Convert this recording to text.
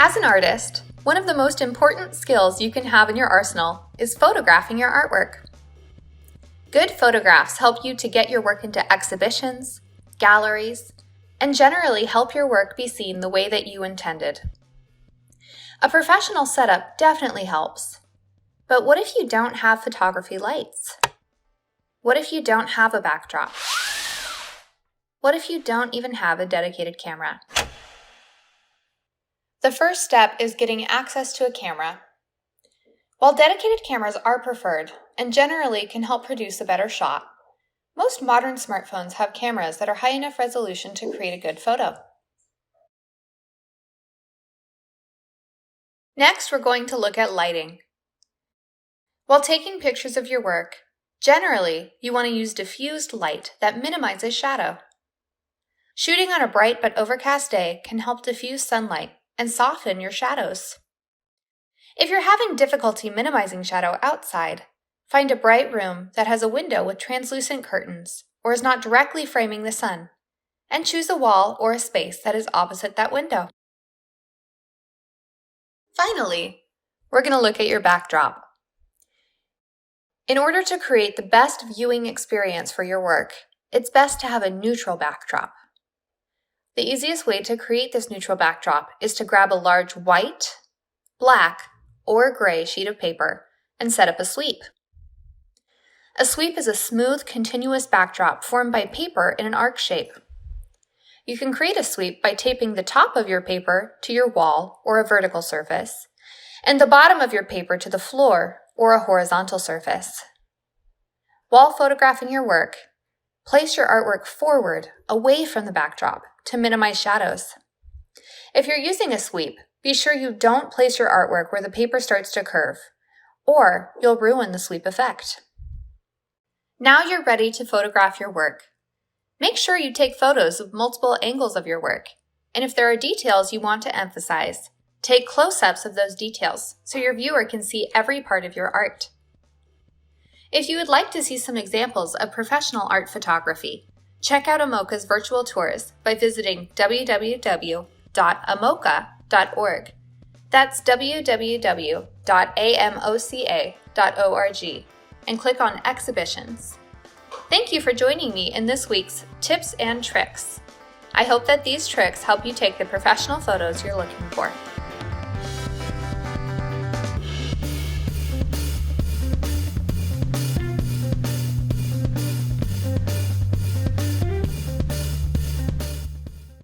As an artist, one of the most important skills you can have in your arsenal is photographing your artwork. Good photographs help you to get your work into exhibitions, galleries, and generally help your work be seen the way that you intended. A professional setup definitely helps, but what if you don't have photography lights? What if you don't have a backdrop? What if you don't even have a dedicated camera? The first step is getting access to a camera. While dedicated cameras are preferred and generally can help produce a better shot, most modern smartphones have cameras that are high enough resolution to create a good photo. Next, we're going to look at lighting. While taking pictures of your work, generally you want to use diffused light that minimizes shadow. Shooting on a bright but overcast day can help diffuse sunlight and soften your shadows. If you're having difficulty minimizing shadow outside, find a bright room that has a window with translucent curtains or is not directly framing the sun, and choose a wall or a space that is opposite that window. Finally, we're going to look at your backdrop. In order to create the best viewing experience for your work, it's best to have a neutral backdrop. The easiest way to create this neutral backdrop is to grab a large white, black, or gray sheet of paper and set up a sweep. A sweep is a smooth, continuous backdrop formed by paper in an arc shape. You can create a sweep by taping the top of your paper to your wall or a vertical surface, and the bottom of your paper to the floor or a horizontal surface. While photographing your work, place your artwork forward, away from the backdrop, to minimize shadows. If you're using a sweep, be sure you don't place your artwork where the paper starts to curve, or you'll ruin the sweep effect. Now you're ready to photograph your work. Make sure you take photos of multiple angles of your work, and if there are details you want to emphasize, take close-ups of those details so your viewer can see every part of your art. If you would like to see some examples of professional art photography, check out AMOCA's virtual tours by visiting www.amoca.org. That's www.amoca.org, and click on Exhibitions. Thank you for joining me in this week's Tips and Tricks. I hope that these tricks help you take the professional photos you're looking for.